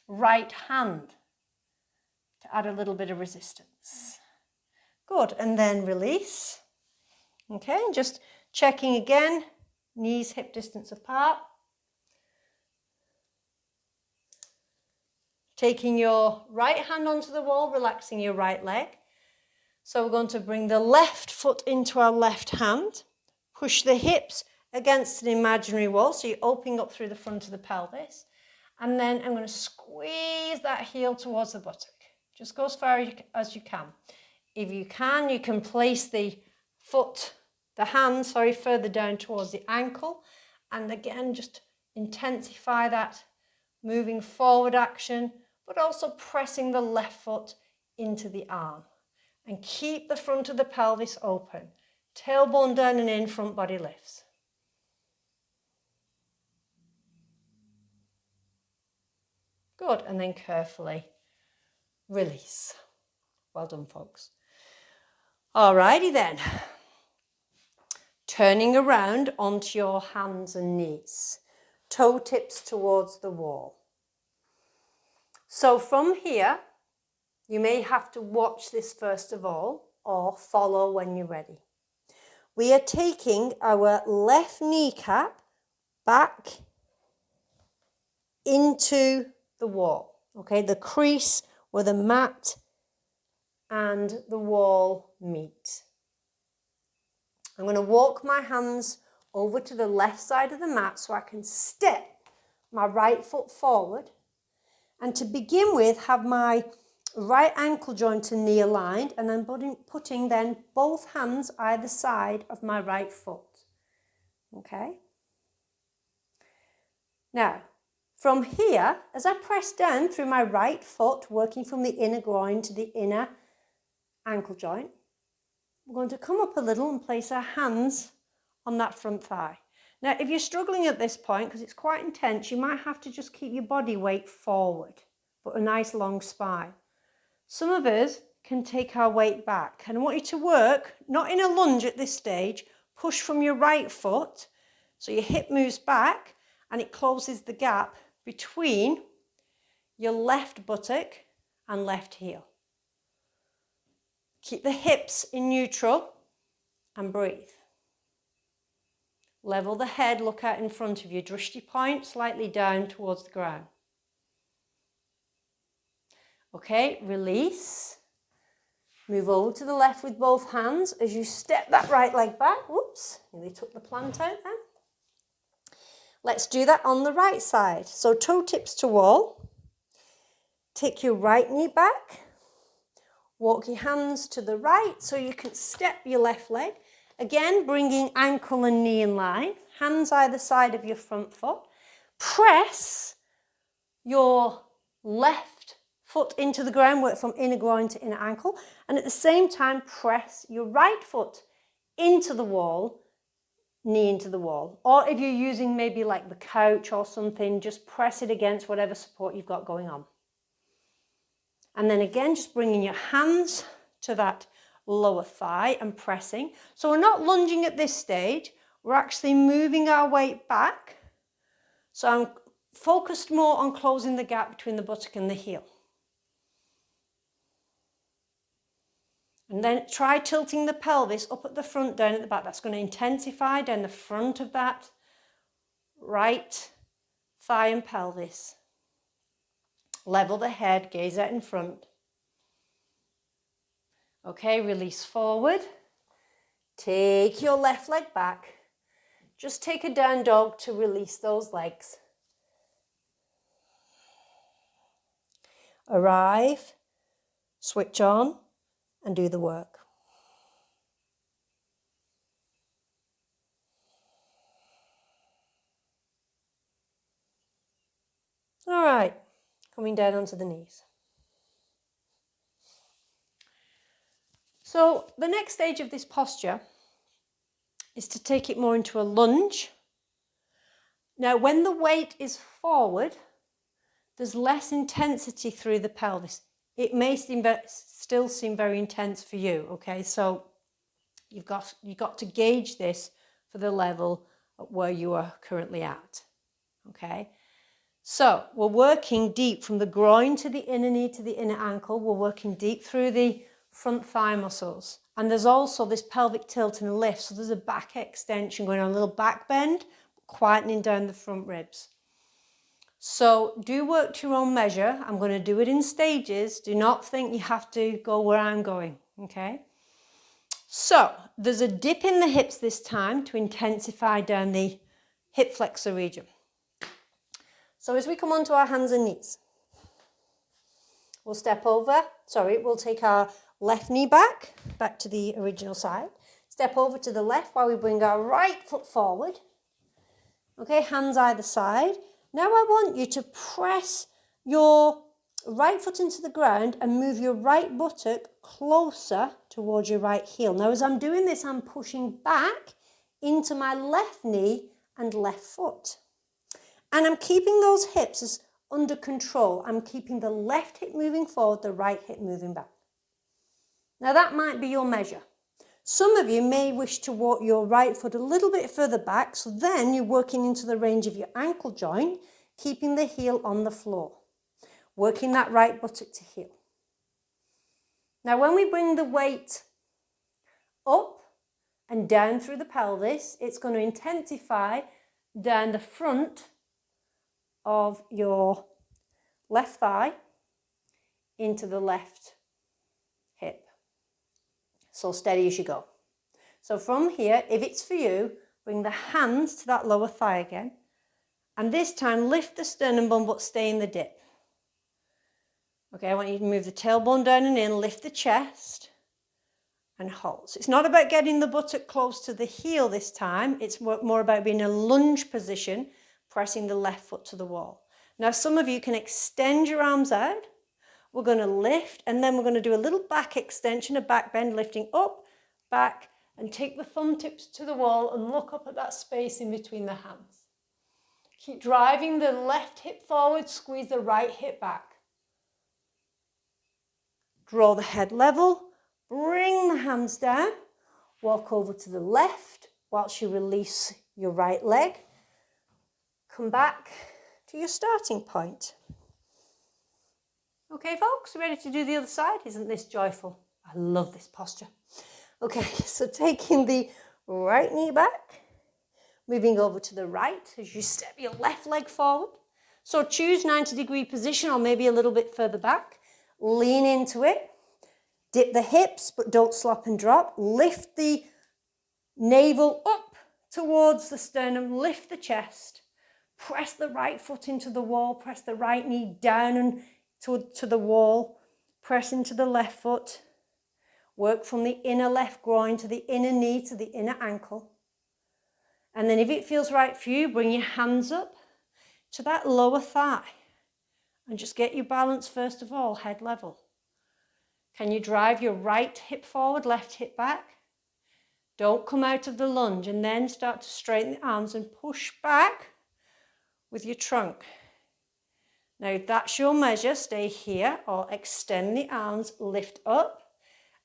right hand to add a little bit of resistance? Good, and then release. Okay, just checking again, knees hip distance apart. Taking your right hand onto the wall, relaxing your right leg. So we're going to bring the left foot into our left hand, push the hips against an imaginary wall, so you're opening up through the front of the pelvis. And then I'm going to squeeze that heel towards the buttock. Just go as far as you can. If you can place the hand, further down towards the ankle. And again, just intensify that moving forward action, but also pressing the left foot into the arm. And keep the front of the pelvis open. Tailbone down and in, front body lifts. Good, and then carefully release. Well done, folks. Alrighty then. Turning around onto your hands and knees. Toe tips towards the wall. So from here, you may have to watch this first of all, or follow when you're ready. We are taking our left kneecap back into the wall. Okay, the crease where the mat and the wall meet. I'm going to walk my hands over to the left side of the mat so I can step my right foot forward. And to begin with, have my right ankle joint to knee aligned, and then putting then both hands either side of my right foot. Okay? Now, from here, as I press down through my right foot, working from the inner groin to the inner ankle joint, we're going to come up a little and place our hands on that front thigh. Now, if you're struggling at this point, because it's quite intense, you might have to just keep your body weight forward, but a nice long spine. Some of us can take our weight back, and I want you to work, not in a lunge at this stage, push from your right foot, so your hip moves back, and it closes the gap between your left buttock and left heel. Keep the hips in neutral and breathe. Level the head, look out in front of you. Drishti point slightly down towards the ground. Okay, release. Move over to the left with both hands as you step that right leg back. Whoops, nearly took the plant out then. Let's do that on the right side. So toe tips to wall. Take your right knee back. Walk your hands to the right so you can step your left leg. Again, bringing ankle and knee in line. Hands either side of your front foot. Press your left foot into the ground, work from inner groin to inner ankle. And at the same time, press your right foot into the wall, knee into the wall. Or if you're using maybe like the couch or something, just press it against whatever support you've got going on. And then again, just bringing your hands to that lower thigh and pressing. So we're not lunging at this stage. We're actually moving our weight back. So I'm focused more on closing the gap between the buttock and the heel. And then try tilting the pelvis up at the front, down at the back. That's going to intensify down the front of that right thigh and pelvis. Level the head, gaze out in front. Okay, release forward. Take your left leg back. Just take a down dog to release those legs. Arrive, switch on, and do the work. All right, coming down onto the knees. So the next stage of this posture is to take it more into a lunge. Now, when the weight is forward, there's less intensity through the pelvis. It may still seem very intense for you, okay? So you've got to gauge this for the level where you are currently at, okay? So we're working deep from the groin to the inner knee to the inner ankle. We're working deep through the front thigh muscles. And there's also this pelvic tilt and lift. So there's a back extension going on, a little back bend, quietening down the front ribs. So do work to your own measure. I'm going to do it in stages. Do not think you have to go where I'm going, okay? So there's a dip in the hips this time to intensify down the hip flexor region. So as we come onto our hands and knees, we'll step over, we'll take our left knee back to the original side. Step over to the left while we bring our right foot forward. Okay, hands either side. Now I want you to press your right foot into the ground and move your right buttock closer towards your right heel. Now as I'm doing this, I'm pushing back into my left knee and left foot. And I'm keeping those hips under control. I'm keeping the left hip moving forward, the right hip moving back. Now that might be your measure. Some of you may wish to walk your right foot a little bit further back, so then you're working into the range of your ankle joint, keeping the heel on the floor, working that right buttock to heel. Now when we bring the weight up and down through the pelvis, it's going to intensify down the front of your left thigh into the left hip. So steady as you go. So from here, if it's for you, bring the hands to that lower thigh again. And this time lift the sternum bone but stay in the dip. Okay, I want you to move the tailbone down and in, lift the chest and hold. So it's not about getting the buttock close to the heel this time. It's more about being in a lunge position, pressing the left foot to the wall. Now, some of you can extend your arms out. We're going to lift, and then we're going to do a little back extension, a back bend, lifting up, back, and take the thumb tips to the wall and look up at that space in between the hands. Keep driving the left hip forward, squeeze the right hip back. Draw the head level, bring the hands down, walk over to the left whilst you release your right leg. Come back to your starting point. Okay, folks, ready to do the other side? Isn't this joyful? I love this posture. Okay, so taking the right knee back, moving over to the right as you step your left leg forward. So choose 90-degree position or maybe a little bit further back. Lean into it. Dip the hips, but don't slop and drop. Lift the navel up towards the sternum. Lift the chest. Press the right foot into the wall. Press the right knee down and to the wall. Press into the left foot. Work from the inner left groin to the inner knee to the inner ankle. And then if it feels right for you, bring your hands up to that lower thigh. And just get your balance first of all, head level. Can you drive your right hip forward, left hip back? Don't come out of the lunge and then start to straighten the arms and push back with your trunk. Now, if that's your measure, stay here or extend the arms, lift up,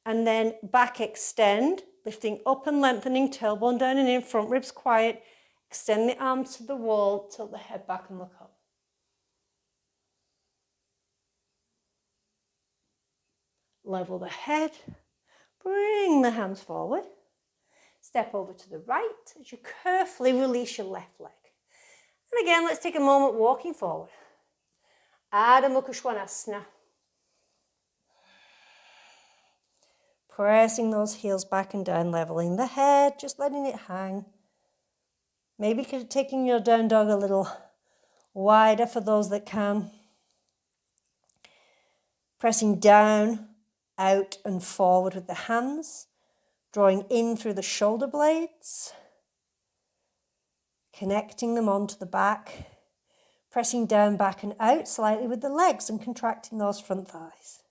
and then back extend, lifting up and lengthening, tailbone down and in, front ribs quiet. Extend the arms to the wall, tilt the head back and look up. Level the head, bring the hands forward. Step over to the right as you carefully release your left leg. And again, let's take a moment walking forward. Adho Mukha Svanasana. Pressing those heels back and down, leveling the head, just letting it hang. Maybe taking your down dog a little wider for those that can. Pressing down, out and forward with the hands. Drawing in through the shoulder blades. Connecting them onto the back. Pressing down, back and out slightly with the legs and contracting those front thighs.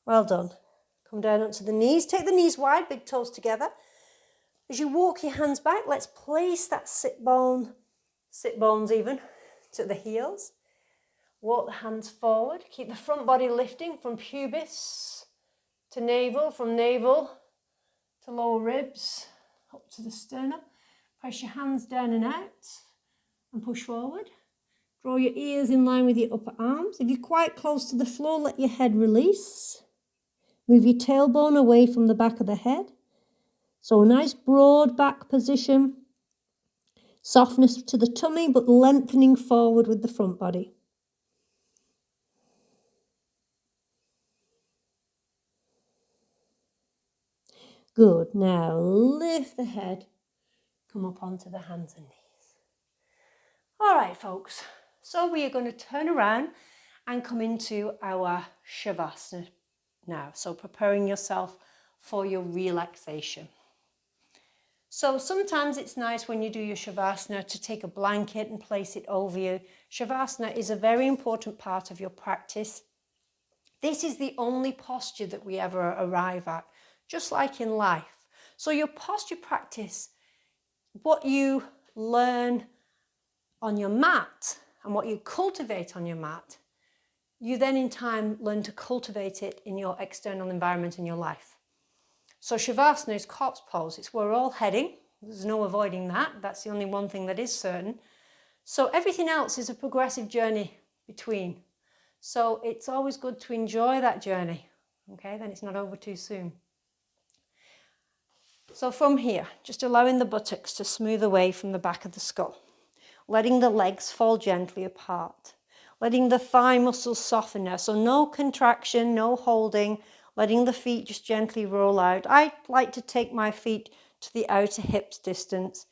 Well done. Come down onto the knees. Take the knees wide, big toes together. As you walk your hands back, let's place that sit bones even, to the heels. Walk the hands forward. Keep the front body lifting from pubis to navel, from navel to lower ribs, up to the sternum. Press your hands down and out and push forward. Draw your ears in line with your upper arms. If you're quite close to the floor, let your head release. Move your tailbone away from the back of the head. So a nice broad back position. Softness to the tummy, but lengthening forward with the front body. Good. Now lift the head. Come up onto the hands and knees. All right, folks. So we are going to turn around and come into our Shavasana now. So preparing yourself for your relaxation. So sometimes it's nice when you do your Shavasana to take a blanket and place it over you. Shavasana is a very important part of your practice. This is the only posture that we ever arrive at, just like in life. So your posture practice, what you learn on your mat and what you cultivate on your mat, you then in time learn to cultivate it in your external environment in your life. So Shavasana is corpse pose. It's where we're all heading. There's no avoiding that. That's the only one thing that is certain. So everything else is a progressive journey between. So it's always good to enjoy that journey. Okay, then it's not over too soon. So from here, just allowing the buttocks to smooth away from the back of the skull. Letting the legs fall gently apart. Letting the thigh muscles soften now. So no contraction, no holding. Letting the feet just gently roll out. I like to take my feet to the outer hips distance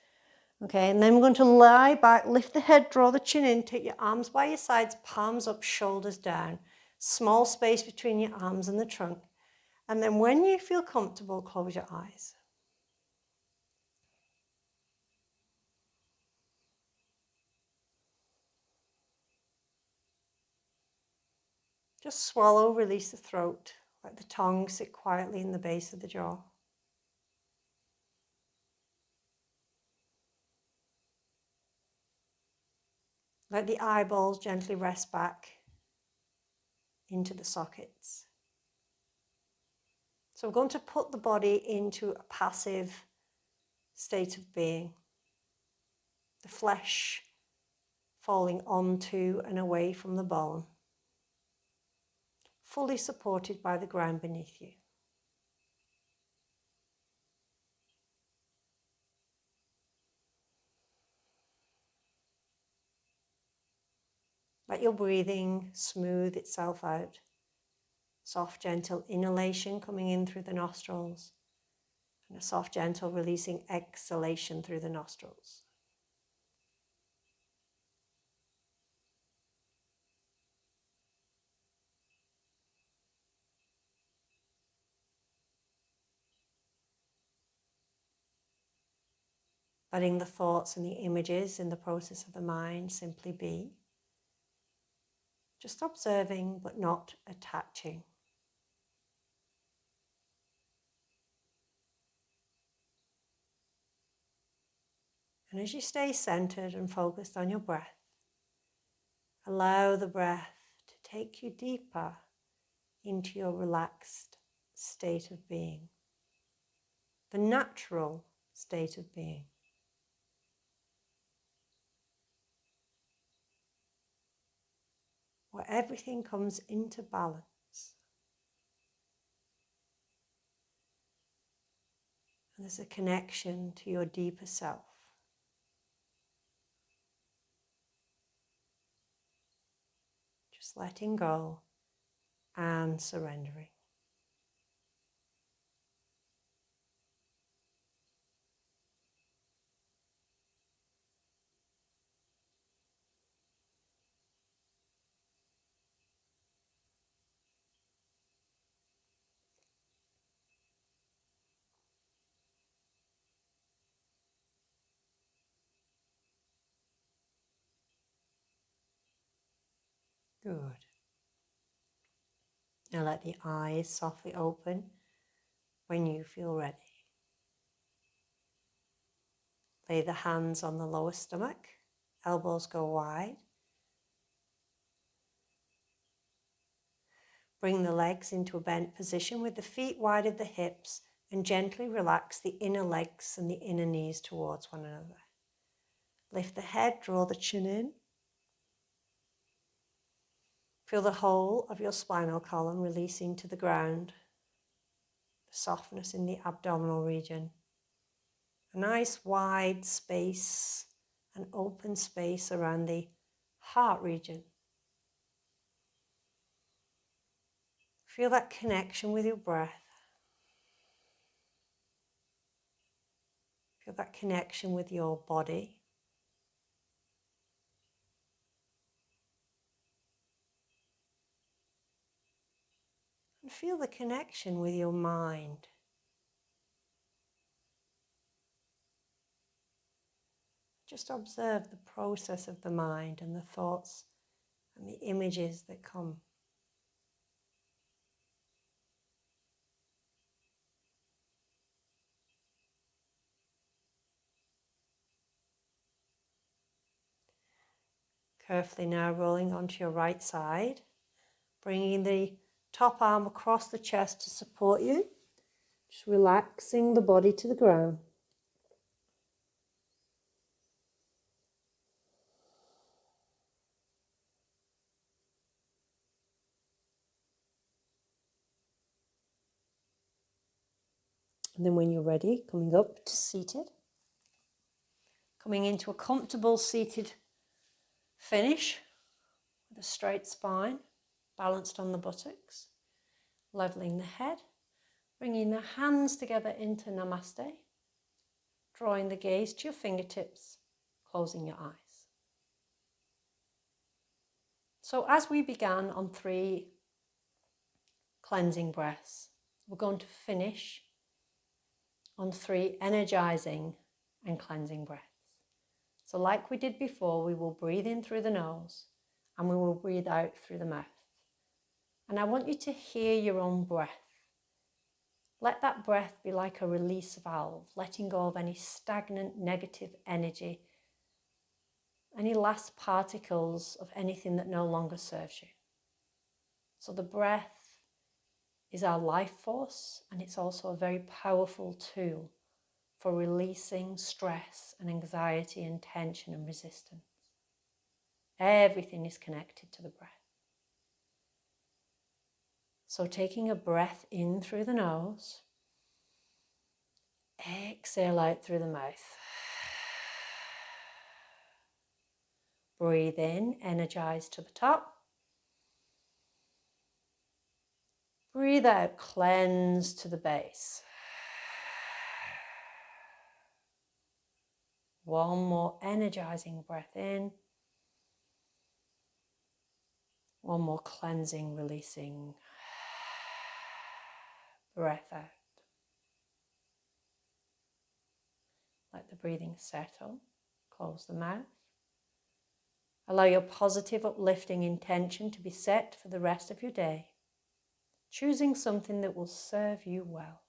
Okay, and then we're going to lie back, lift the head, draw the chin in, take your arms by your sides, palms up, shoulders down. Small space between your arms and the trunk. And then when you feel comfortable, close your eyes. Just swallow, release the throat. Let the tongue sit quietly in the base of the jaw. Let the eyeballs gently rest back into the sockets. So we're going to put the body into a passive state of being. The flesh falling onto and away from the bone, fully supported by the ground beneath you. Let your breathing smooth itself out. Soft, gentle inhalation coming in through the nostrils, and a soft, gentle releasing exhalation through the nostrils. Letting the thoughts and the images in the process of the mind simply be. Just observing but not attaching. And as you stay centered and focused on your breath, allow the breath to take you deeper into your relaxed state of being, the natural state of being. Where everything comes into balance. And there's a connection to your deeper self. Just letting go and surrendering. Good. Now let the eyes softly open when you feel ready. Lay the hands on the lower stomach, elbows go wide. Bring the legs into a bent position with the feet wide of the hips and gently relax the inner legs and the inner knees towards one another. Lift the head, draw the chin in. Feel the whole of your spinal column releasing to the ground. The softness in the abdominal region. A nice wide space, an open space around the heart region. Feel that connection with your breath. Feel that connection with your body. And feel the connection with your mind. Just observe the process of the mind and the thoughts and the images that come. Carefully now rolling onto your right side, bringing the top arm across the chest to support you. Just relaxing the body to the ground. And then when you're ready, coming up to seated. Coming into a comfortable seated finish with a straight spine, balanced on the buttocks. Leveling the head, bringing the hands together into Namaste. drawing the gaze to your fingertips, closing your eyes. So as we began on 3 cleansing breaths, we're going to finish on 3 energizing and cleansing breaths. So like we did before, we will breathe in through the nose and we will breathe out through the mouth. And I want you to hear your own breath. Let that breath be like a release valve, letting go of any stagnant negative energy, any last particles of anything that no longer serves you. So the breath is our life force, and it's also a very powerful tool for releasing stress and anxiety and tension and resistance. Everything is connected to the breath. So taking a breath in through the nose, exhale out through the mouth. Breathe in, energize to the top. Breathe out, cleanse to the base. One more energizing breath in. One more cleansing, releasing breath out. Let the breathing settle. Close the mouth. Allow your positive, uplifting intention to be set for the rest of your day, choosing something that will serve you well.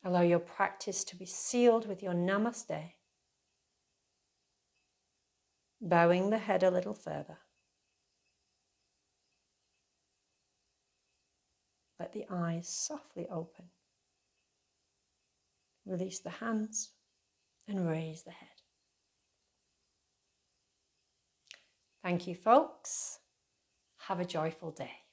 Allow your practice to be sealed with your namaste, bowing the head a little further. Let the eyes softly open. Release the hands and raise the head. Thank you, folks. Have a joyful day.